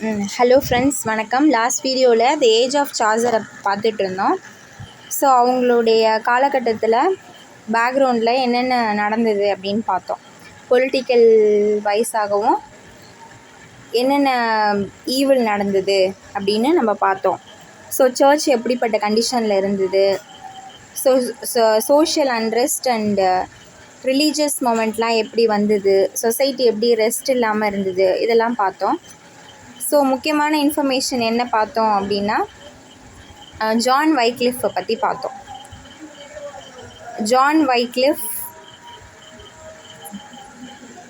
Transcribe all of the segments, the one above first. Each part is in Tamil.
ஹலோ ஃப்ரெண்ட்ஸ், வணக்கம். லாஸ்ட் வீடியோவில் த ஏஜ் ஆஃப் சார்ஜரை பார்த்துட்டு இருந்தோம். ஸோ அவங்களுடைய காலகட்டத்தில் பேக்ரவுண்டில் என்னென்ன நடந்தது அப்படின்னு பார்த்தோம். பொலிட்டிக்கல் வைஸாகவும் என்னென்ன ஈவில் நடந்தது அப்படின்னு நம்ம பார்த்தோம். ஸோ சர்ச் எப்படிப்பட்ட கண்டிஷனில் இருந்தது, சோஷியல் அன்ரெஸ்ட் அண்ட் ரிலீஜியஸ் மொமெண்ட்லாம் எப்படி வந்தது, சொசைட்டி எப்படி ரெஸ்ட் இல்லாமல் இருந்தது, இதெல்லாம் பார்த்தோம். ஸோ முக்கியமான இன்ஃபர்மேஷன் என்ன பார்த்தோம் அப்படின்னா, ஜான் வைக்லிஃப்பை பற்றி பார்த்தோம். ஜான் வைக்லிஃப்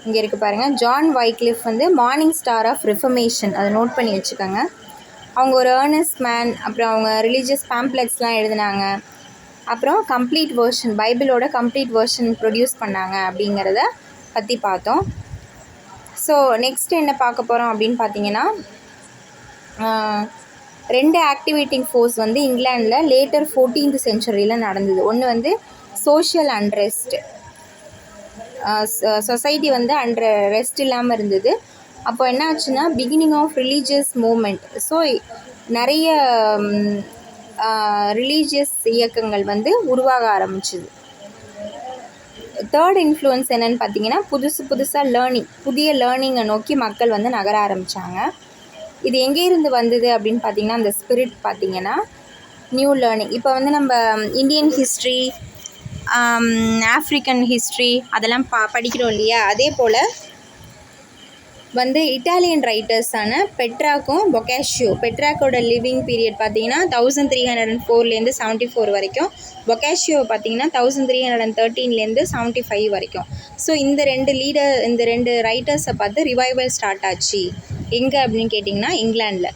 இங்கே இருக்குது பாருங்கள். John Wycliffe morning star of reformation, அதை நோட் பண்ணி வச்சுக்கோங்க. அவங்க ஒரு ஏர்னஸ்ட் மேன். அப்புறம் அவங்க ரிலீஜியஸ் பேம்ப்ளெட்ஸ்லாம் எழுதினாங்க. அப்புறம் கம்ப்ளீட் வேர்ஷன், பைபிளோட கம்ப்ளீட் வேர்ஷன் ப்ரொடியூஸ் பண்ணாங்க அப்படிங்கிறத பற்றி பார்த்தோம். ஸோ நெக்ஸ்ட் என்ன பார்க்க போகிறோம் அப்படின்னு பார்த்தீங்கன்னா, 2 ஆக்டிவேட்டிங் ஃபோர்ஸ் இங்கிலாண்டில் லேட்டர் 14th சென்ச்சுரியில் நடந்தது. ஒன்று சோஷியல் அன்ரெஸ்ட், சொசைட்டி ரெஸ்ட் இல்லாமல் இருந்தது. அப்போ என்ன ஆச்சுன்னா, beginning of religious movement. So நிறைய ரிலீஜியஸ் இயக்கங்கள் உருவாக ஆரம்பிச்சுது. தேர்ட் இன்ஃப்ளூயன்ஸ் என்னென்னு பார்த்தீங்கன்னா, புதுசாக புதிய லேர்னிங்கை நோக்கி மக்கள் நகர ஆரம்பித்தாங்க. இது எங்கேருந்து வந்தது அப்படின்னு பார்த்தீங்கன்னா, அந்த ஸ்பிரிட் பார்த்தீங்கன்னா நியூ லேர்னிங். இப்போ நம்ம இந்தியன் ஹிஸ்ட்ரி, ஆஃப்ரிக்கன் ஹிஸ்ட்ரி அதெல்லாம் படிக்கிறோம் இல்லையா? அதே போல் இட்டாலியன் ரைட்டர்ஸான பெட்ராக்கும் பொக்காஷியோ, பெட்ராக்கோட லிவிங் பீரியட் பார்த்தீங்கன்னா 1304 74 வரைக்கும், பொக்காஷியோ பார்த்தீங்கன்னா 1313 75 வரைக்கும். ஸோ இந்த ரெண்டு ரைட்டர்ஸை பார்த்து ரிவைவல் ஸ்டார்ட் ஆச்சு. எங்கே அப்படின்னு கேட்டிங்கன்னா, இங்கிலாண்டில்.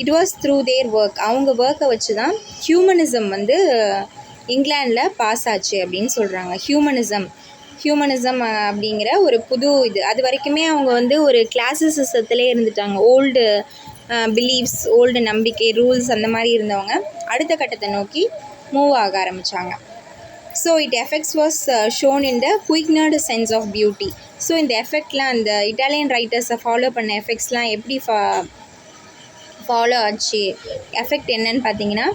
It was through their work. அவங்க ஒர்க்கை வச்சு தான் ஹியூமனிசம் இங்கிலாண்டில் பாஸ் ஆச்சு அப்படின்னு சொல்கிறாங்க. ஹியூமனிசம் அப்படிங்கிற ஒரு புது இது. அது வரைக்குமே அவங்க ஒரு கிளாசிசிசத்திலே இருந்துட்டாங்க. ஓல்டு பிலீஃப்ஸ், ஓல்டு நம்பிக்கை, ரூல்ஸ் அந்த மாதிரி இருந்தவங்க அடுத்த கட்டத்தை நோக்கி மூவ் ஆக ஆரம்பித்தாங்க. So it effects was shown in the quickened sense of beauty. So இந்த எஃபெக்ட்லாம், அந்த இட்டாலியன் ரைட்டர்ஸை ஃபாலோ பண்ண எஃபெக்ட்ஸ்லாம் எப்படி ஃபாலோ ஆச்சு, எஃபெக்ட் என்னன்னு பார்த்தீங்கன்னா,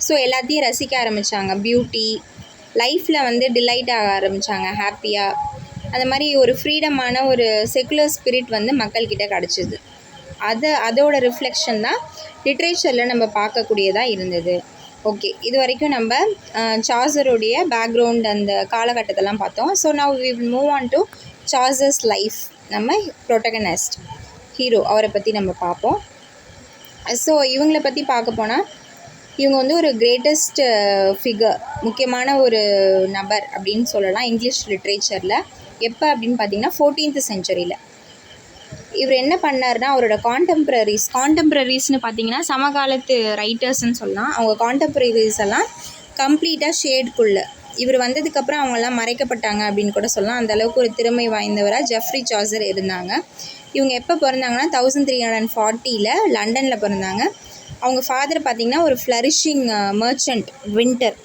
ஸோ எல்லாத்தையும் ரசிக்க ஆரம்பித்தாங்க. பியூட்டி, லைஃப்பில் டிலைட் ஆக ஆரம்பித்தாங்க, ஹாப்பியாக. அந்த மாதிரி ஒரு ஃப்ரீடமான ஒரு செக்குலர் ஸ்பிரிட் மக்கள்கிட்ட கிடச்சிது. அதோட ரிஃப்ளெக்ஷன் தான் லிட்ரேச்சரில் நம்ம பார்க்கக்கூடியதாக இருந்தது. ஓகே, இது வரைக்கும் நம்ம சாசருடைய பேக்ரவுண்ட், அந்த காலகட்டத்தெல்லாம் பார்த்தோம். So now we will move on to Chaucer's life. நம்ம ப்ரோட்டகனிஸ்ட், ஹீரோ, அவரை பற்றி நம்ம பார்ப்போம். ஸோ இவங்களை பற்றி பார்க்க போனால், இவங்க ஒரு கிரேட்டஸ்ட் ஃபிகர், முக்கியமான ஒரு நபர் அப்படின்னு சொல்லலாம் இங்கிலீஷ் லிட்ரேச்சரில். எப்போ அப்படின்னு பார்த்தீங்கன்னா 14th சென்ச்சுரியில். இவர் என்ன பண்ணார்னா, அவரோட கான்டெம்ப்ரரிஸ்னு பார்த்தீங்கன்னா சமகாலத்து ரைட்டர்ஸ்ன்னு சொல்லலாம். அவங்க கான்டெம்ப்ரரிஸ் எல்லாம் கம்ப்ளீட்டாக ஷேட்குள்ளே, இவர் வந்ததுக்கப்புறம் அவங்கெல்லாம் மறைக்கப்பட்டாங்க அப்படின்னு கூட சொல்லலாம். அந்தளவுக்கு ஒரு திறமை வாய்ந்தவராக ஜெஃப்ரி சாசர் இருந்தாங்க. இவங்க எப்போ பிறந்தாங்கன்னா 1340 லண்டனில் பிறந்தாங்க. அவங்க ஃபாதர் பார்த்திங்கன்னா ஒரு ஃப்ளரிஷிங் மர்ச்சன்ட், வின்டர்,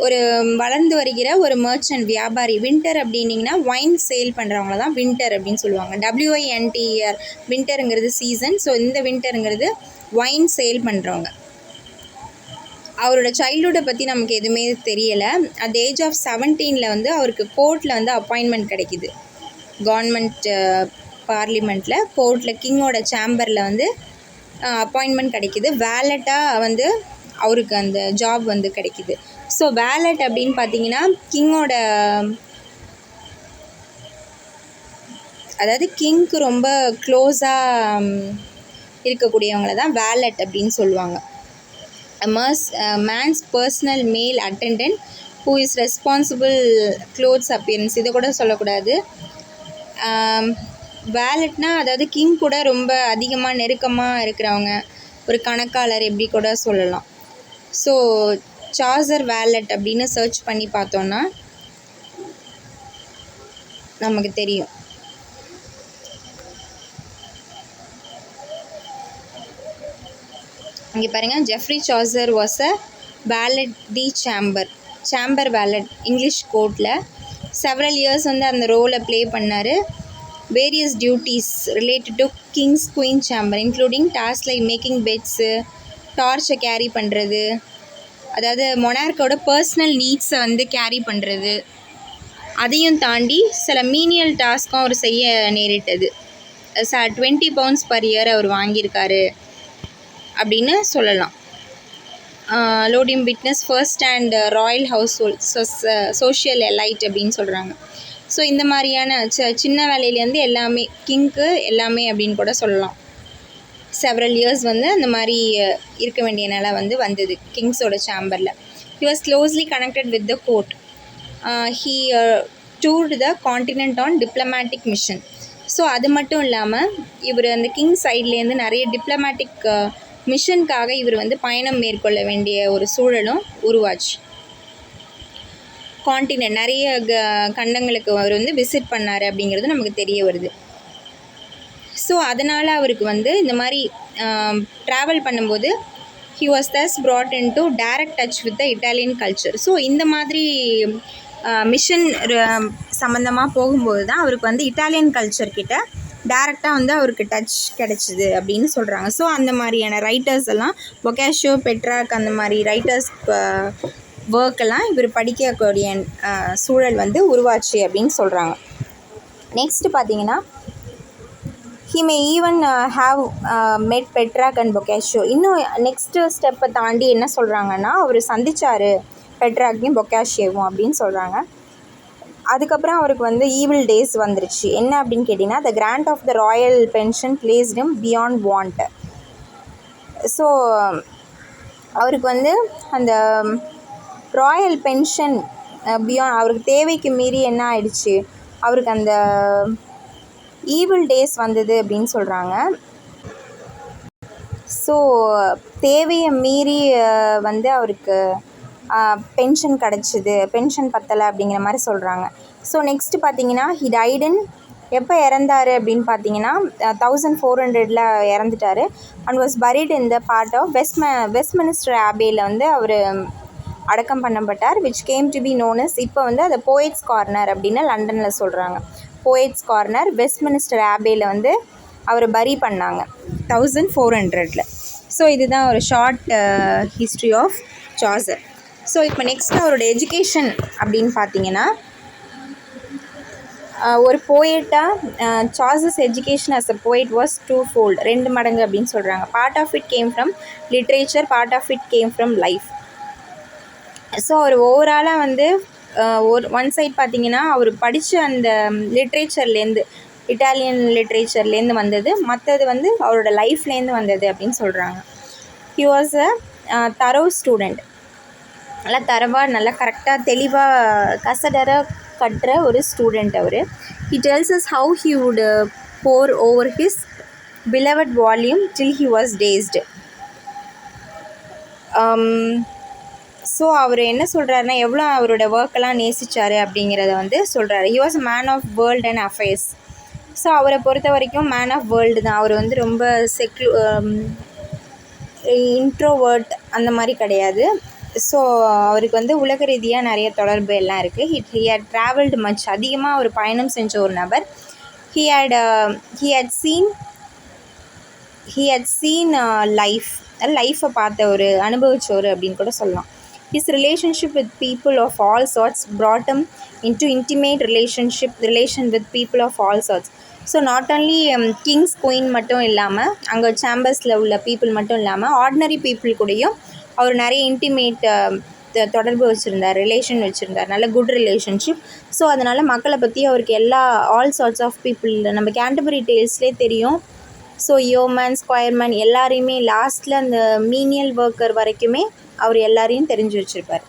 ஒரு வளர்ந்து வருகிற ஒரு மர்ச்சன்ட், வியாபாரி. வின்டர் அப்படின்னிங்கன்னா வைன் சேல் பண்ணுறவங்கள தான் வின்டர் அப்படின்னு சொல்லுவாங்க. WINTER, வின்டருங்கிறது season. ஸோ இந்த வின்டருங்கிறது வைன் சேல் பண்ணுறவங்க. அவரோட சைல்டுஹுட்டை பற்றி நமக்கு எதுவுமே தெரியலை. அட் ஏஜ் ஆஃப் 17 அவருக்கு கோர்ட்டில் அப்பாயின்மெண்ட் கிடைக்கிது. கவர்மெண்ட் பார்லிமெண்ட்டில், கோர்ட்டில், கிங்கோட சேம்பரில் அப்பாயின்மெண்ட் கிடைக்கிது. வேலட்டாக அவருக்கு அந்த ஜாப் கிடைக்கிது. ஸோ வேலட் அப்படின்னு பார்த்தீங்கன்னா, கிங்கோட, அதாவது கிங்க்கு ரொம்ப க்ளோஸாக இருக்கக்கூடியவங்கள தான் வேலட் அப்படின்னு சொல்லுவாங்க. மேன்ஸ் பர்சனல் மேல் attendant who is responsible clothes appearance, இதை கூட சொல்லக்கூடாது. வேலட்னா அதாவது கிங் கூட ரொம்ப அதிகமாக நெருக்கமாக இருக்கிறவங்க, ஒரு கணக்காளர் எப்படி கூட சொல்லலாம். ஸோ சாசர் வேலட் அப்படின்னு சர்ச் பண்ணி பார்த்தோன்னா நமக்கு தெரியும். இங்கே பாருங்கள், Geoffrey Chaucer was a valet the chamber valet English கோர்ட்டில். செவரல் இயர்ஸ் அந்த ரோலை ப்ளே பண்ணார். Various duties related to kings queen chamber including task like making beds, டார்ச்சை கேரி பண்ணுறது, அதாவது மொனார்க்கோட பர்சனல் நீட்ஸை வந்து கேரி பண்ணுறது, அதையும் தாண்டி சில மீனியல் டாஸ்க்கும் அவர் செய்ய நேரிட்டது. 20 pounds per year அவர் வாங்கியிருக்காரு அப்படின்னு சொல்லலாம். லோடியம் witness first and royal household social elite அப்படின்னு சொல்கிறாங்க. ஸோ இந்த மாதிரியான சின்ன வேலையிலேருந்து எல்லாமே கிங்க்கு எல்லாமே அப்படின்னு கூட சொல்லலாம். செவரல் இயர்ஸ் வந்து அந்த மாதிரி இருக்க வேண்டிய நிலை வந்து வந்தது கிங்ஸோட சேம்பரில். He was closely connected with the court. He toured the continent on diplomatic mission. So அது மட்டும் இல்லாமல் இவர் அந்த கிங் சைட்லேருந்து நிறைய டிப்ளமேட்டிக் மிஷனுக்காக இவர் வந்து பயணம் மேற்கொள்ள வேண்டிய ஒரு சூழலும் உருவாச்சு. காண்டினென்ட் நிறைய கண்டங்களுக்கு அவர் வந்து விசிட் பண்ணார் அப்படிங்கிறது நமக்கு தெரிய வருது. ஸோ அதனால் அவருக்கு வந்து இந்த மாதிரி ட்ராவல் பண்ணும்போது he was thus brought into direct touch with the Italian culture. So இந்த மாதிரி மிஷன் சம்மந்தமாக போகும்போது தான் அவருக்கு வந்து இட்டாலியன் கல்ச்சர் கிட்ட டேரெக்டாக வந்து அவருக்கு டச் கிடச்சிது அப்படின்னு சொல்கிறாங்க. ஸோ அந்த மாதிரியான ரைட்டர்ஸ் எல்லாம் பொக்காஷியோ, பெட்ராக் அந்த மாதிரி ரைட்டர்ஸ் ஒர்க்கெல்லாம் இவர் படிக்கக்கூடிய சூழல் வந்து உருவாச்சு அப்படின்னு சொல்கிறாங்க. நெக்ஸ்ட் பார்த்தீங்கன்னா he may even have met Petrarch and Boccaccio. இன்னும் நெக்ஸ்ட்டு ஸ்டெப்பை தாண்டி என்ன சொல்கிறாங்கன்னா அவர் சந்தித்தார் பெட்ராக்கையும் பொக்காஷியோவும் அப்படின்னு சொல்கிறாங்க. அதுக்கப்புறம் அவருக்கு வந்து ஈவில் டேஸ் வந்துருச்சு. என்ன அப்படின்னு கேட்டிங்கன்னா the grant of the royal pension placed him beyond want. So அவருக்கு வந்து அந்த ராயல் பென்ஷன் பியாண்ட் அவருக்கு தேவைக்கு மீறி என்ன ஆயிடுச்சு, அவருக்கு அந்த ஈவில் டேஸ் வந்தது அப்படின்னு சொல்கிறாங்க. ஸோ தேவையை மீறி வந்து அவருக்கு பென்ஷன் கிடச்சிது, பென்ஷன் பத்தலை அப்படிங்கிற மாதிரி சொல்கிறாங்க. ஸோ நெக்ஸ்ட்டு பார்த்தீங்கன்னா ஹி டைடன் எப்போ இறந்தார் அப்படின்னு பார்த்தீங்கன்னா 1400 இறந்துட்டார். And was buried in the part of Westminster ஆபேயில் வந்து அவர் அடக்கம் பண்ணப்பட்டார். Which came to be known as, இப்போ வந்து அதை போயட்ஸ் கார்னர் அப்படின்னு லண்டனில் சொல்கிறாங்க. போயட்ஸ் கார்னர் வெஸ்ட்மினிஸ்டர் ஆபேயில் வந்து அவர் பரி பண்ணாங்க 1400. ஸோ இதுதான் ஒரு short history of Chaucer. So இப்போ நெக்ஸ்ட் அவரோட எஜுகேஷன் அப்படின்னு பார்த்தீங்கன்னா ஒரு போயட்டாக சாசஸ் education as a poet was twofold, 2 மடங்கு அப்படின்னு சொல்கிறாங்க. Part of it came from literature, part of it came from life. So அவர் ஓவராலாக வந்து ஒன் சைட் பார்த்தீங்கன்னா அவர் படித்த அந்த லிட்ரேச்சர்லேருந்து, இட்டாலியன் லிட்ரேச்சர்லேருந்து வந்தது, மற்றது வந்து அவரோட லைஃப்லேருந்து வந்தது அப்படின்னு சொல்கிறாங்க. ஹி வாஸ் அ தரோ ஸ்டூடெண்ட். நல்லா தரவாக, நல்லா கரெக்டாக தெளிவாக கசடர கட்டுற ஒரு ஸ்டூடெண்ட் அவர். He tells us how he would pore over his beloved volume till he was dazed. So அவர் என்ன சொல்கிறாருன்னா எவ்வளோ அவரோட ஒர்க்கெல்லாம் நேசித்தார் அப்படிங்கிறத வந்து சொல்கிறாரு. He was man of world and affairs. So அவரை பொறுத்த வரைக்கும் மேன் ஆஃப் வேர்ல்டு தான். அவர் வந்து ரொம்ப இன்ட்ரோவர்ட் அந்த மாதிரி கிடையாது. ஸோ அவருக்கு வந்து உலக ரீதியாக நிறைய தொடர்பு எல்லாம் இருக்குது. ஹி ஹேட் ட்ராவல்டு மச், அதிகமாக அவர் பயணம் செஞ்ச ஒரு நபர். ஹி ஹேட் சீன் லைஃப்பை பார்த்த ஒரு அனுபவிச்சவர் அப்படின்னு கூட சொல்லலாம். His relationship with people of all sorts brought him into intimate relation with people of all sorts. So not only Kings queen மட்டும் இல்லாமல், அங்கே சேம்பர்ஸில் உள்ள பீப்புள் மட்டும் இல்லாமல் ஆர்டினரி பீப்புள் கூடயும் அவர் நிறைய இன்டிமேட் தொடர்பு வச்சுருந்தார், ரிலேஷன் வச்சுருந்தார், நல்ல குட் ரிலேஷன்ஷிப். ஸோ அதனால் மக்களை பற்றி அவருக்கு ஆல் சார்ட்ஸ் ஆஃப் பீப்புள், நம்ம கேண்டபரி டேல்ஸ்லேயே தெரியும். ஸோ யோமேன், ஸ்கொயர்மேன் எல்லாரையுமே லாஸ்ட்டில் அந்த மீனியல் ஒர்க்கர் வரைக்குமே அவர் எல்லாரையும் தெரிஞ்சு வச்சுருப்பார்.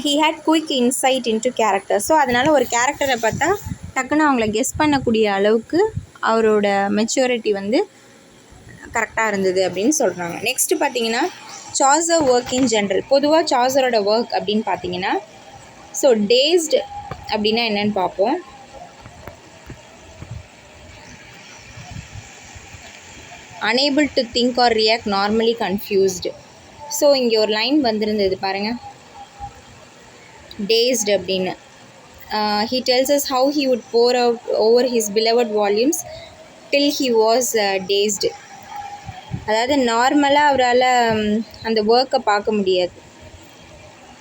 He had quick insight into character. So அதனால் ஒரு கேரக்டரை பார்த்தா டக்குன்னு அவங்கள கெஸ் பண்ணக்கூடிய அளவுக்கு அவரோட மெச்சூரிட்டி வந்து கரெக்டாக இருந்தது அப்படின்னு சொல்கிறாங்க. நெக்ஸ்ட்டு பார்த்தீங்கன்னா சாசர் ஒர்க் இன் ஜென்ரல். பொதுவாக சாசரோட ஒர்க் அப்படின்னு பார்த்தீங்கன்னா ஸோ டேஸ்டு அப்படின்னா என்னென்னு பார்ப்போம். unable to think or react, normally confused. So இங்கே ஒரு லைன் வந்திருந்தது பாருங்கள், டேஸ்டு அப்படின்னு. he tells us how he would pour out over his beloved volumes till he was dazed. அதாவது நார்மலாக அவரால் அந்த ஒர்க்கை பார்க்க முடியாது.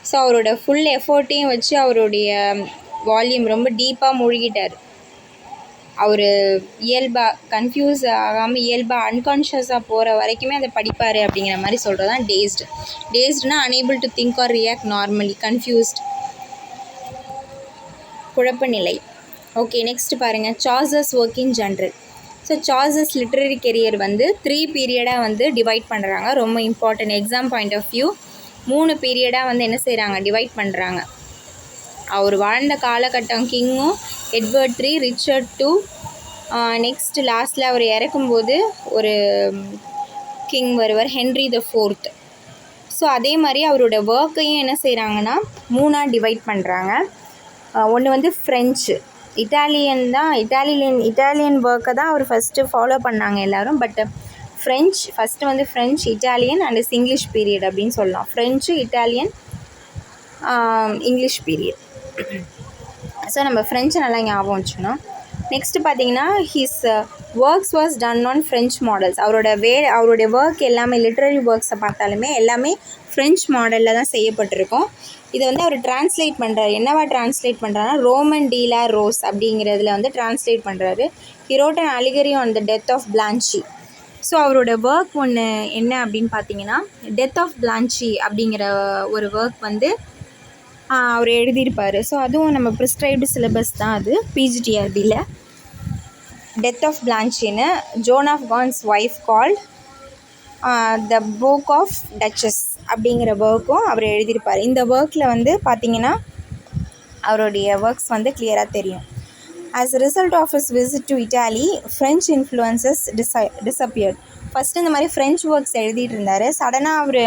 ஸோ அவரோட ஃபுல் எஃபோர்ட்டையும் வச்சு அவருடைய வால்யூம் ரொம்ப டீப்பாக மூழ்கிட்டார். அவர் இயல்பாக கன்ஃபியூஸ் ஆகாமல் இயல்பாக அன்கான்ஷியஸாக போகிற வரைக்குமே அதை படிப்பார் அப்படிங்கிற மாதிரி சொல்கிறது தான் டேஸ்டு. டேஸ்டுனா unable to think or react normally, confused, குழப்ப நிலை. ஓகே, நெக்ஸ்ட் பாருங்கள், Chaucer's work in general. So Chaucer's literary career வந்து 3 பீரியடாக வந்து டிவைட் பண்ணுறாங்க. ரொம்ப important exam point of view. 3 பீரியடாக வந்து என்ன செய்கிறாங்க, டிவைட் பண்ணுறாங்க. அவர் வாழ்ந்த காலகட்டம் கிங்கும், எட்வர்ட் 3, ரிச்சர்ட் 2, நெக்ஸ்ட் லாஸ்ட்டில் அவர் இறக்கும்போது ஒரு கிங் வருவார், ஹென்ரி த 4th. ஸோ அதே மாதிரி அவரோட ஒர்க்கையும் என்ன செய்கிறாங்கன்னா 3ஆக டிவைட் பண்ணுறாங்க. ஒன்று வந்து ஃப்ரெஞ்சு, இட்டாலியன் தான், இட்டாலியன் ஒர்க்கை தான் அவர் ஃபஸ்ட்டு ஃபாலோ பண்ணாங்க எல்லோரும். பட் ஃப்ரெஞ்ச் ஃபஸ்ட்டு வந்து French, Italian and English period அப்படின்னு சொல்லலாம். French, Italian, English period. So நம்ம ஃப்ரெஞ்சு நல்லா ஞாபகம் வச்சுக்கணும். நெக்ஸ்ட்டு பார்த்தீங்கன்னா his works was done on French models. அவருடைய ஒர்க் எல்லாமே லிட்ரரி ஒர்க்ஸை பார்த்தாலுமே எல்லாமே ஃப்ரெஞ்ச் மாடலில் தான் செய்யப்பட்டிருக்கும். இதை வந்து அவர் டிரான்ஸ்லேட் பண்ணுறாரு. என்னவா டிரான்ஸ்லேட் பண்ணுறாருன்னா ரோமன் டி லா ரோஸ் அப்படிங்கிறதுல வந்து டிரான்ஸ்லேட் பண்ணுறாரு. He wrote an allegory on the death of Blanche. So அவரோட ஒர்க் ஒன்று என்ன அப்படின்னு பார்த்தீங்கன்னா டெத் ஆஃப் பிளான்ச்சி அப்படிங்கிற ஒரு ஒர்க் வந்து அவர் எழுதியிருப்பார். ஸோ அதுவும் நம்ம ப்ரிஸ்கிரைப்டு சிலபஸ் தான் அது, பிஜிடிஆர்பியில். டெத் ஆஃப் பிளான்ச்சின்னு John of Gaunt's wife called the book of Duchess அப்படிங்கிற ஒர்க்கும் அவர் எழுதியிருப்பார். இந்த ஒர்க்கில் வந்து பார்த்திங்கன்னா அவருடைய ஒர்க்ஸ் வந்து கிளியராக தெரியும். As a result of his visit to Italy, French influences disappeared. First இந்த மாதிரி ஃப்ரெஞ்ச் ஒர்க்ஸ் எழுதிட்டு இருந்தார். சடனாக அவர்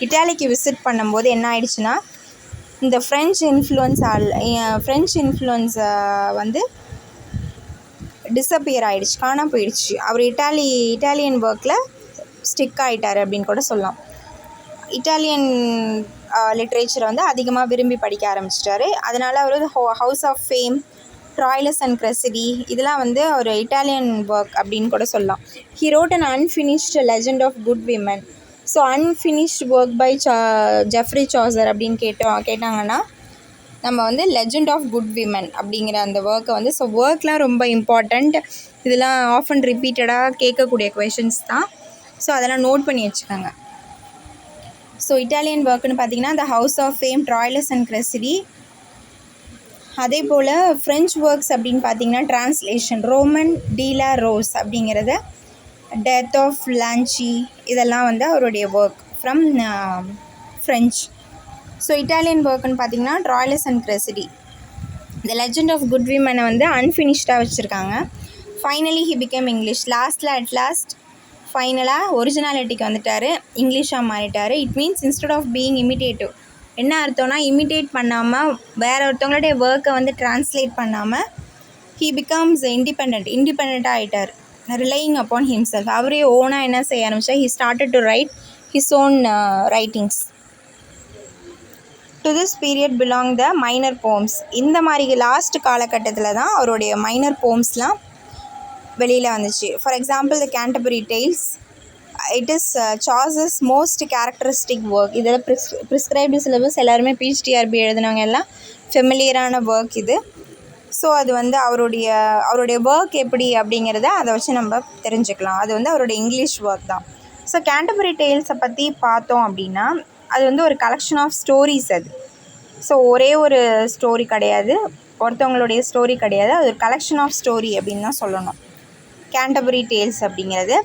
இட்டாலிக்கு விசிட் பண்ணும்போது என்ன ஆயிடுச்சுன்னா இந்த ஃப்ரெஞ்ச் இன்ஃப்ளூயன்ஸை வந்து டிஸப்பியர் ஆகிடுச்சு, காணாமல் போயிடுச்சு. அவர் இட்டாலியன் ஒர்க்கில் ஸ்டிக் ஆகிட்டார் அப்படின்னு கூட சொல்லலாம். இட்டாலியன் லிட்ரேச்சரை வந்து அதிகமாக விரும்பி படிக்க ஆரம்பிச்சிட்டாரு. அதனால் அவர் house of fame, Troilus and Criseyde இதெல்லாம் வந்து ஒரு இட்டாலியன் ஒர்க் அப்படின்னு கூட சொல்லலாம். He wrote an unfinished legend of good women. So unfinished work by Geoffrey Chaucer அப்படின்னு கேட்டாங்கன்னா நம்ம வந்து லெஜண்ட் ஆஃப் குட் விமன் அப்படிங்கிற அந்த ஒர்க்கை வந்து, ஸோ ஒர்க்லாம் ரொம்ப இம்பார்ட்டண்ட். இதெல்லாம் ஆஃப் அண்ட் ரிப்பீட்டடாக கேட்கக்கூடிய கொஷின்ஸ் தான். ஸோ அதெல்லாம் நோட் பண்ணி வச்சுக்கோங்க. ஸோ இட்டாலியன் ஒர்க்குன்னு பார்த்தீங்கன்னா the house of fame, Troilus and Criseyde. அதே போல் ஃப்ரெஞ்ச் ஒர்க்ஸ் அப்படின்னு பார்த்தீங்கன்னா translation, Roman de la Rose அப்படிங்கிறத, டெத் ஆஃப் லான்ச்சி, இதெல்லாம் வந்து அவருடைய work from French. So Italian ஒர்க்குன்னு பார்த்தீங்கன்னா Troilus and Criseyde. The legend of good விமனை வந்து அன்ஃபினிஷ்டாக வச்சுருக்காங்க. Finally he became English. Last ஃபைனலாக ஒரிஜினாலிட்டிக்கு வந்துட்டார், இங்கிலீஷாக மாறிட்டார். It means instead of being imitative. என்ன அர்த்தம்னா இமிட்டேட் பண்ணாமல், வேறு ஒருத்தவங்களுடைய ஒர்க்கை வந்து டிரான்ஸ்லேட் பண்ணாமல், ஹீ பிகம்ஸ் இண்டிபெண்ட்டாக ஆகிட்டார். Relying upon himself. அவரே ஓனாக என்ன செய்ய ஆரம்பித்தா, he started to right his own writings. To this period belong the minor poems. இந்த மாதிரி லாஸ்ட் காலகட்டத்தில் தான் அவருடைய மைனர் போம்ஸ்லாம் வெளியில் வந்துச்சு. For example the Canterbury tales, it is saucers most characteristic work. இதெல்லாம் ப்ரிஸ்கிரைப்டு சிலபஸ், எல்லாருமே பிஜிடிஆர்பி எழுதினவங்க எல்லாம் ஃபெமிலியரான ஒர்க் இது. ஸோ அது வந்து அவருடைய ஒர்க் எப்படி அப்படிங்கிறத அதை வச்சு நம்ம தெரிஞ்சுக்கலாம். அது வந்து அவருடைய இங்கிலீஷ் ஒர்க் தான். ஸோ கேண்டர்பரி டேல்ஸை பற்றி பார்த்தோம் அப்படின்னா அது வந்து ஒரு கலெக்ஷன் ஆஃப் ஸ்டோரிஸ் அது. ஸோ ஒரே ஒரு ஸ்டோரி கிடையாது, ஒருத்தவங்களுடைய ஸ்டோரி கிடையாது, அது ஒரு கலெக்ஷன் ஆஃப் ஸ்டோரி அப்படின்னு தான் சொல்லணும் கேண்டர்பரி டேல்ஸ் அப்படிங்கிறது.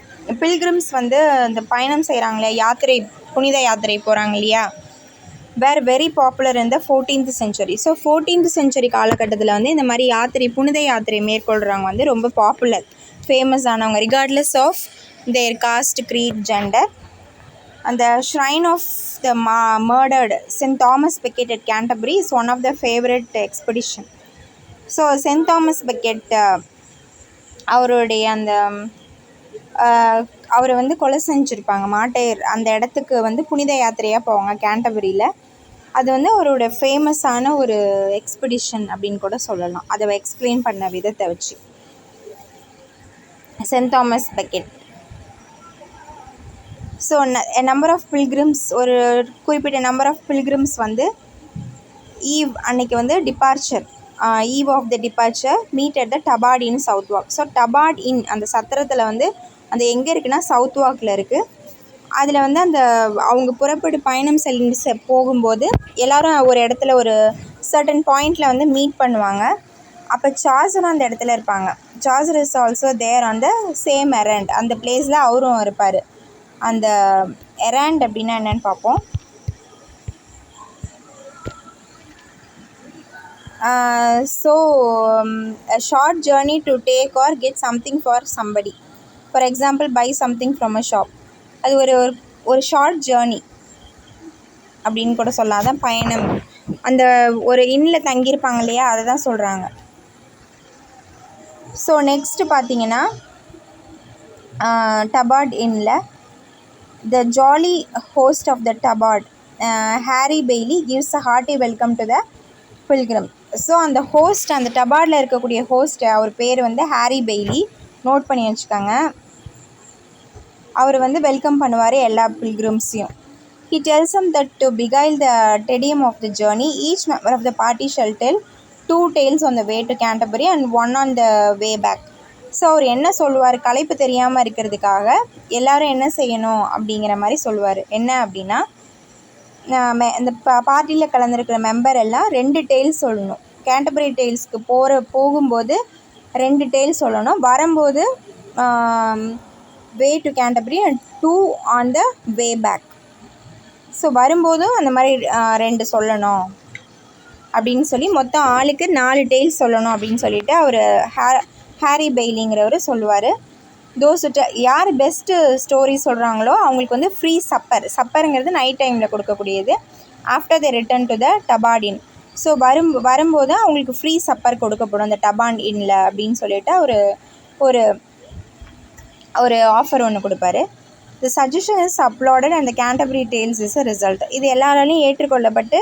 பில்கிரிம்ஸ் வந்து இந்த பயணம் செய்கிறாங்க இல்லையா, யாத்திரை, புனித யாத்திரை போகிறாங்க இல்லையா, were very popular in the 14th century. So 14th century காலகட்டத்தில் வந்து இந்த மாதிரி புனித யாத்திரை மேற்கொள்கிறவங்க வந்து ரொம்ப பாப்புலர், ஃபேமஸ் ஆனவங்க, regardless of their caste, creed, gender. அந்த shrine of the murdered saint Thomas Becket at Canterbury is one of the favourite expedition. So saint Thomas Becket அவருடைய அந்த அவரை வந்து கொலை செஞ்சுருப்பாங்க, மாட்டையர். அந்த இடத்துக்கு வந்து புனித யாத்திரையாக போவாங்க கேண்டர்பரியில். அது வந்து அவரோட ஃபேமஸான ஒரு எக்ஸ்பெடிஷன் அப்படின்னு கூட சொல்லலாம், அதை எக்ஸ்பிளைன் பண்ண விதத்தை வச்சு. Saint Thomas Becket. So number of pilgrims, ஒரு குறிப்பிட்ட நம்பர் ஆஃப் பில்கிரிம்ஸ் வந்து ஈவ் அன்னைக்கு வந்து departure, eve of the departure meet at the Tabard in Southwark. So Tabard inn அந்த சத்திரத்தில் வந்து அந்த எங்கே இருக்குன்னா சவுத் வாக்கில் இருக்குது. அதில் வந்து அந்த அவங்க புறப்பட்டு பயணம் போகும்போது எல்லோரும் ஒரு இடத்துல ஒரு சர்டன் பாயிண்டில் வந்து மீட் பண்ணுவாங்க. அப்போ சார்ஜரும் அந்த இடத்துல இருப்பாங்க. Chaucer is also there on the same errand. அந்த பிளேஸில் அவரும் இருப்பார். அந்த எரண்ட் அப்படின்னா என்னென்னு பார்ப்போம். ஸோ a short journey to take or get something for somebody. For example, buy something from a shop. அது ஒரு ஷார்ட் ஜேர்னி அப்படின்னு கூட சொல்லலாம். அதான் பயணம். அந்த ஒரு இன்னில் தங்கியிருப்பாங்க இல்லையா, அதை தான் சொல்கிறாங்க. ஸோ நெக்ஸ்ட்டு பார்த்தீங்கன்னா டபார்ட் இன்னில் the jolly host of the Tabard Harry Bailey gives a hearty welcome to the pilgrim. So அந்த ஹோஸ்ட், அந்த டபார்டில் இருக்கக்கூடிய ஹோஸ்ட், அவர் பேர் வந்து ஹாரி பெய்லி. நோட் பண்ணி வச்சுக்கோங்க. அவர் வந்து வெல்கம் பண்ணுவார் எல்லா பில்கிரிம்ஸையும். He tells them that to beguile the tedium of the journey, each member of the party shall tell 2 tales on the way to Canterbury and 1 on the way back. So அவர் என்ன சொல்லுவார், களைப்பு தெரியாமல் இருக்கிறதுக்காக எல்லோரும் என்ன செய்யணும் அப்படிங்கிற மாதிரி சொல்லுவார். என்ன அப்படின்னா, இந்த பார்ட்டியில் கலந்துருக்கிற மெம்பர் எல்லாம் 2 டெய்ல்ஸ் சொல்லணும். கேண்டபரி டெய்ல்ஸ்க்கு போகும்போது 2 டெய்ல்ஸ் சொல்லணும். வரும்போது way to Canterbury and 2 on the way back. So வரும்போதும் அந்த மாதிரி 2 சொல்லணும் அப்படின்னு சொல்லி மொத்தம் ஆளுக்கு 4 டெய்ல்ஸ் சொல்லணும் அப்படின்னு சொல்லிட்டு அவர் ஹாரி பெய்லிங்கிறவர் சொல்லுவார். யார் பெஸ்ட்டு ஸ்டோரி சொல்கிறாங்களோ அவங்களுக்கு வந்து ஃப்ரீ சப்பருங்கிறது நைட் டைமில் கொடுக்கக்கூடியது. After the return to the Tabard inn. So வரும்போது அவங்களுக்கு ஃப்ரீ சப்பர் கொடுக்கப்படும் அந்த டபார்ட் இன்னில் அப்படின்னு சொல்லிட்டு ஒரு ஆஃபர் ஒன்று கொடுப்பாரு. The suggestion is uploaded and the Canterbury Tales is a result. இது எல்லாராலையும் ஏற்றுக்கொள்ளப்பட்டு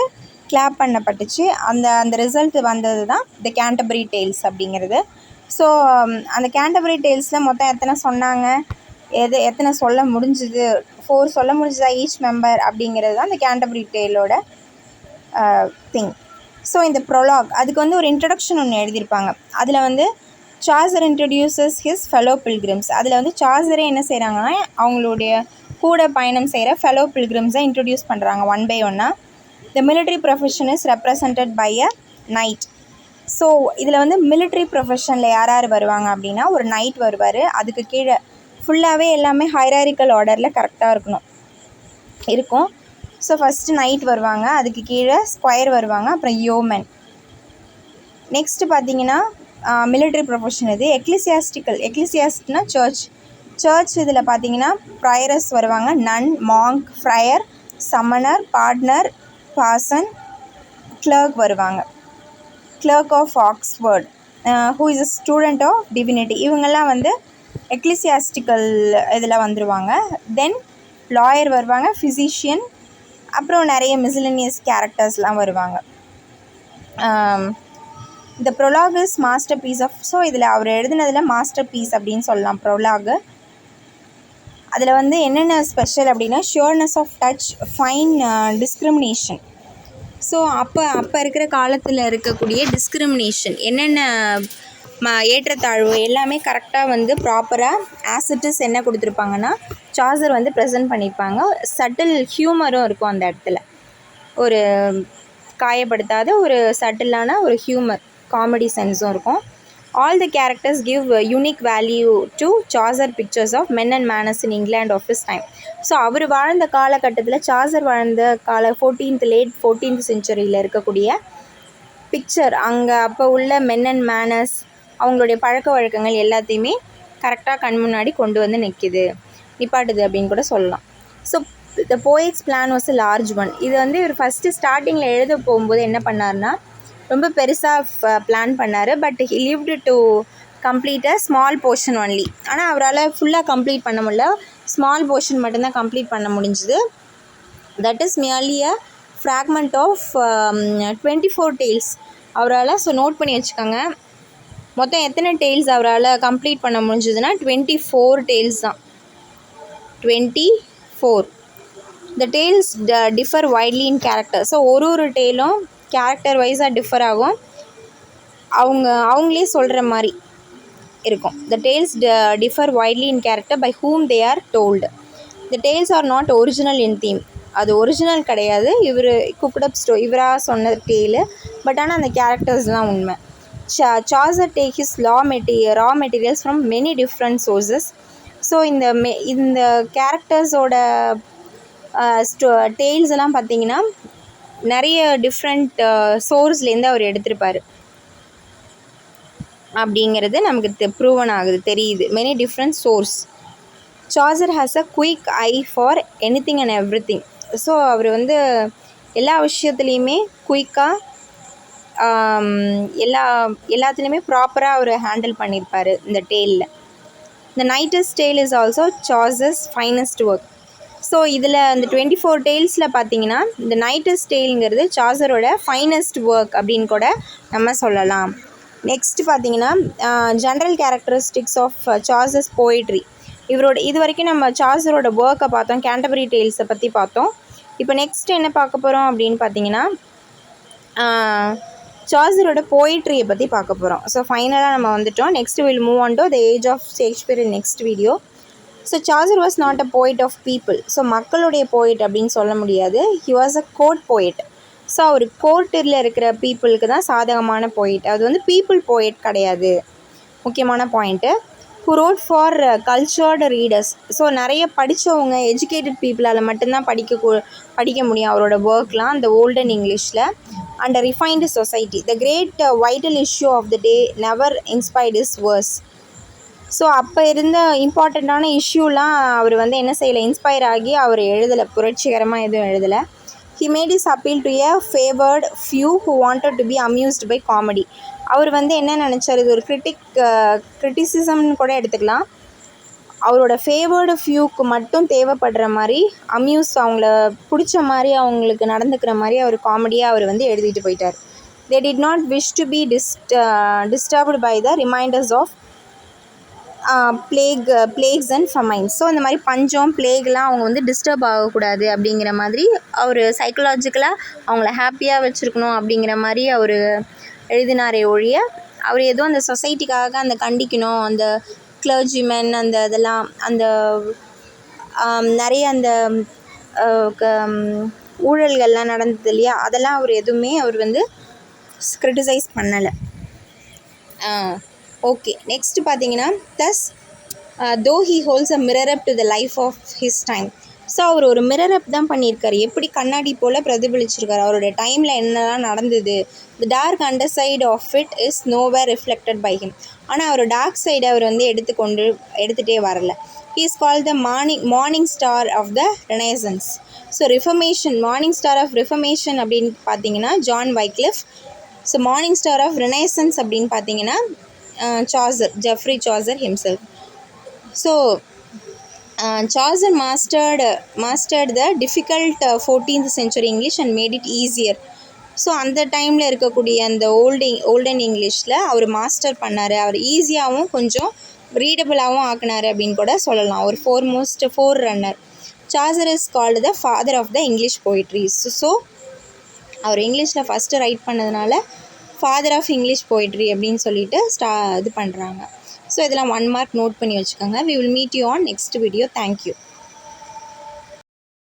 கிளாப் பண்ணப்பட்டுச்சு. அந்த ரிசல்ட் வந்தது தான் த கேண்டபரி டெய்ல்ஸ் அப்படிங்கிறது. ஸோ அந்த கேண்டபரி டெய்ல்ஸில் மொத்தம் எத்தனை சொன்னாங்க, எத்தனை சொல்ல முடிஞ்சுது, 4 சொல்ல முடிஞ்சுதா ஈச் மெம்பர் அப்படிங்கிறது தான் அந்த கேண்டபரி டெய்லோட திங். ஸோ இந்த ப்ரொலாக், அதுக்கு வந்து ஒரு இன்ட்ரடக்ஷன் ஒன்று எழுதியிருப்பாங்க. அதில் வந்து Chaucer introduces his fellow pilgrims. அதில் வந்து சார்சரே என்ன செய்கிறாங்கன்னா அவங்களுடைய கூட பயணம் செய்கிற ஃபெலோ பில்கிரிம்ஸை இன்ட்ரடியூஸ் பண்ணுறாங்க ஒன் பை ஒன்னாக. The military profession is represented by a knight. So இதில் வந்து மிலிட்ரி ப்ரொஃபஷனில் யார் வருவாங்க அப்படின்னா ஒரு நைட் வருவார். அதுக்கு கீழே ஃபுல்லாகவே எல்லாமே ஹைராரிக்கல் ஆர்டரில் கரெக்டாக இருக்கும். ஸோ ஃபஸ்ட்டு நைட் வருவாங்க, அதுக்கு கீழே ஸ்கொயர் வருவாங்க, அப்புறம் யோமன். நெக்ஸ்ட்டு பார்த்தீங்கன்னா மிலிட்ரி ப்ரொஃபஷன். இது எக்லிசியாஸ்ட்னா சர்ச். இதில் பார்த்தீங்கன்னா ப்ரையரஸ் வருவாங்க, nun, monk, friar, summoner, pardoner, parson, clerk வருவாங்க. Clerk of Oxford who is a student of divinity. இவங்கெல்லாம் வந்து எக்லிசியாஸ்டிக்கல் இதில் வந்துடுவாங்க. தென் லாயர் வருவாங்க, ஃபிசிஷியன், அப்புறம் நிறைய மிஸ்லினியஸ் கேரக்டர்ஸ்லாம் வருவாங்க. இந்த prologue is masterpiece of. So இதில் அவர் எழுதினதில் மாஸ்டர் பீஸ் அப்படின்னு சொல்லலாம் ப்ரொலாகு. அதில் வந்து என்னென்ன ஸ்பெஷல் அப்படின்னா sureness of touch, fine discrimination. So அப்போ இருக்கிற காலத்தில் இருக்கக்கூடிய டிஸ்கிரிமினேஷன் என்னென்ன ஏற்றத்தாழ்வு எல்லாமே கரெக்டாக வந்து ப்ராப்பராக ஆசிட்டிஸ் என்ன கொடுத்துருப்பாங்கன்னா சார்சர் வந்து ப்ரெசென்ட் பண்ணியிருப்பாங்க. சட்டில் ஹியூமரும் இருக்கும் அந்த இடத்துல, ஒரு காயப்படுத்தாத ஒரு சட்டிலான ஒரு ஹியூமர், காமெடி சென்ஸும் இருக்கும். All the characters give unique value to Chaucer pictures of men and manners in England of his time. So அவர் வாழ்ந்த காலகட்டத்தில், சார்சர் வாழ்ந்த லேட் 14th செஞ்சுரியில் இருக்கக்கூடிய பிக்சர், அங்கே அப்போ உள்ள மென் அண்ட் மேனர்ஸ், அவங்களுடைய பழக்க வழக்கங்கள் எல்லாத்தையுமே கரெக்டாக கண் முன்னாடி கொண்டு வந்து நிப்பாட்டுது அப்படின்னு கூட சொல்லலாம். So the poets plan was a large one. இது வந்து இவர் ஃபஸ்ட்டு ஸ்டார்டிங்கில் எழுத போகும்போது என்ன பண்ணார்னா ரொம்ப பெருசாக பிளான் பண்ணார். But he lived to complete a small portion only. ஆனால் அவரால் ஃபுல்லாக கம்ப்ளீட் பண்ண முடியல, ஸ்மால் போர்ஷன் மட்டும்தான் கம்ப்ளீட் பண்ண முடிஞ்சுது. That is merely a fragment of 24 tales அவரால். ஸோ நோட் பண்ணி வச்சுக்கோங்க. மொத்தம் எத்தனை டேல்ஸ் அவரால் கம்ப்ளீட் பண்ண முடிஞ்சதுன்னா 24 டேல்ஸ் தான். 24. The tales differ widely in character. So ஒரு டேலும் கேரக்டர் வைஸாக டிஃபர் ஆகும். அவங்களே சொல்கிற மாதிரி இருக்கும். The tales differ widely in character by whom they are told. The tales are not original in theme. அது ஒரிஜினல் கிடையாது. இவர் குக்டப் இவராக சொன்ன டேலு. பட் ஆனால் அந்த கேரக்டர்ஸ்லாம் உண்மை. Chaucer take his raw materials from many different sources. So இந்த கேரக்டர்ஸோட டேல்ஸ் எல்லாம் பார்த்தீங்கன்னா நிறைய டிஃப்ரெண்ட் சோர்ஸ்லேருந்து அவர் எடுத்திருப்பார் அப்படிங்கிறது நமக்கு ப்ரூவன் ஆகுது, தெரியுது. Many different source. Chaucer has a quick eye for anything and everything. So அவர் வந்து எல்லா விஷயத்துலேயுமே குயிக்காக எல்லாத்துலேயுமே ப்ராப்பராக அவர் ஹேண்டில் பண்ணியிருப்பார் இந்த டேலில். The Knight's Tale is also Chaucer's finest work. So இதில் இந்த 24 டேல்ஸில் பார்த்தீங்கன்னா இந்த Knight's Taleங்கிறது சாசரோட ஃபைனஸ்ட் ஒர்க் அப்படின்னு கூட நம்ம சொல்லலாம். நெக்ஸ்ட் பார்த்தீங்கன்னா general characteristics of Chaucer's poetry. இது வரைக்கும் நம்ம சாசரோட ஒர்க்கை பார்த்தோம், கேண்டபரி டேல்ஸை பற்றி பார்த்தோம். இப்போ நெக்ஸ்ட் என்ன பார்க்க போகிறோம் அப்படின்னு பார்த்தீங்கன்னா சாசரோட போயிட்ரியை பற்றி பார்க்க போகிறோம். ஸோ ஃபைனலாக நம்ம வந்துட்டோம். Next will move on to the age of Shakespeare in next video. So Chaucer was not a poet of people. So மக்களுடைய போயிட் அப்படின்னு சொல்ல முடியாது. He was a court poet. So அவர் கோர்ட்டில் இருக்கிற பீப்புளுக்கு தான் சாதகமான போயிட். அது வந்து பீப்புள் போயிட் கிடையாது. முக்கியமான point. Who wrote for cultured readers. So நிறைய படித்தவங்க எஜுகேட்டட் பீப்புளால் மட்டும்தான் படிக்க முடியும் அவரோட ஒர்க்லாம் அந்த ஓல்டன் இங்கிலீஷில். And refined society. The great vital issue of the day never inspired his verse. So அப்போ இருந்த இம்பார்ட்டண்ட்டான இஷ்யூலாம் அவர் வந்து என்ன செய்யலை, இன்ஸ்பயர் ஆகி அவர் எழுதலை, புரட்சிகரமாக எதுவும் எழுதலை. He made his appeal to a favoured few who wanted to be amused by comedy. அவர் வந்து என்ன நினச்சார், இது ஒரு கிரிட்டிசிசம்னு கூட எடுத்துக்கலாம். அவரோட ஃபேவர்டு ஃபியூக்கு மட்டும் தேவைப்படுற மாதிரி அவங்கள பிடிச்ச மாதிரி அவங்களுக்கு நடந்துக்கிற மாதிரி அவர் காமெடியாக அவர் வந்து எழுதிட்டு போயிட்டார். They did not wish to be disturbed by the reminders of plagues and famines. So இந்த மாதிரி பஞ்சம் பிளேக்லாம் அவங்க வந்து டிஸ்டர்ப் ஆகக்கூடாது அப்படிங்கிற மாதிரி அவர் சைக்கலாஜிக்கலாக அவங்கள ஹாப்பியாக வச்சுருக்கணும் அப்படிங்கிற மாதிரி அவர் எழுதினாரே ஒழிய அவர் எதுவும் அந்த சொசைட்டிக்காக அந்த கண்டிக்கணும், அந்த கிளர்ஜிமென் அந்த இதெல்லாம் அந்த நிறைய அந்த ஊழல்கள்லாம் நடந்தது இல்லையா, அதெல்லாம் அவர் வந்து கிரிட்டிசைஸ் பண்ணலை. ஓகே, நெக்ஸ்ட் பார்த்தீங்கன்னா thus though he holds a mirror up to the life of his time. So அவர் ஒரு மிரர் அப் தான் பண்ணியிருக்காரு, எப்படி கண்ணாடி போல் பிரதிபலிச்சிருக்காரு அவருடைய டைமில் என்னெல்லாம் நடந்தது. The dark underside of it is nowhere reflected by him. ஆனால் அவர் டார்க் சைடை அவர் வந்து எடுத்துகிட்டே வரல. He is called the morning star of the renaissance. So reformation, morning star of reformation அப்படின்னு பார்த்தீங்கன்னா John Wycliffe. So morning star of renaissance அப்படின்னு பார்த்தீங்கன்னா Chaucer, Geoffrey Chaucer himself. So Chaucer mastered the difficult 14th century English and made it easier. So அந்த டைமில் இருக்கக்கூடிய அந்த ஓல்டன் இங்கிலீஷில் அவர் மாஸ்டர் பண்ணார். அவர் ஈஸியாகவும் கொஞ்சம் ரீடபுளாகவும் ஆக்கினார் அப்படின்னு கூட சொல்லலாம். ஒரு forerunner. Chaucer is called the father of the English poetry. So அவர் இங்கிலீஷில் ஃபஸ்ட்டு ரைட் பண்ணதுனால ஃபாதர் ஆஃப் இங்கிலீஷ் போய்ட்ரி அப்படின்னு சொல்லிட்டு இது பண்ணுறாங்க. ஸோ இதெல்லாம் 1 மார்க் நோட் பண்ணி வச்சுக்கோங்க. We will meet you on next video. Thank you.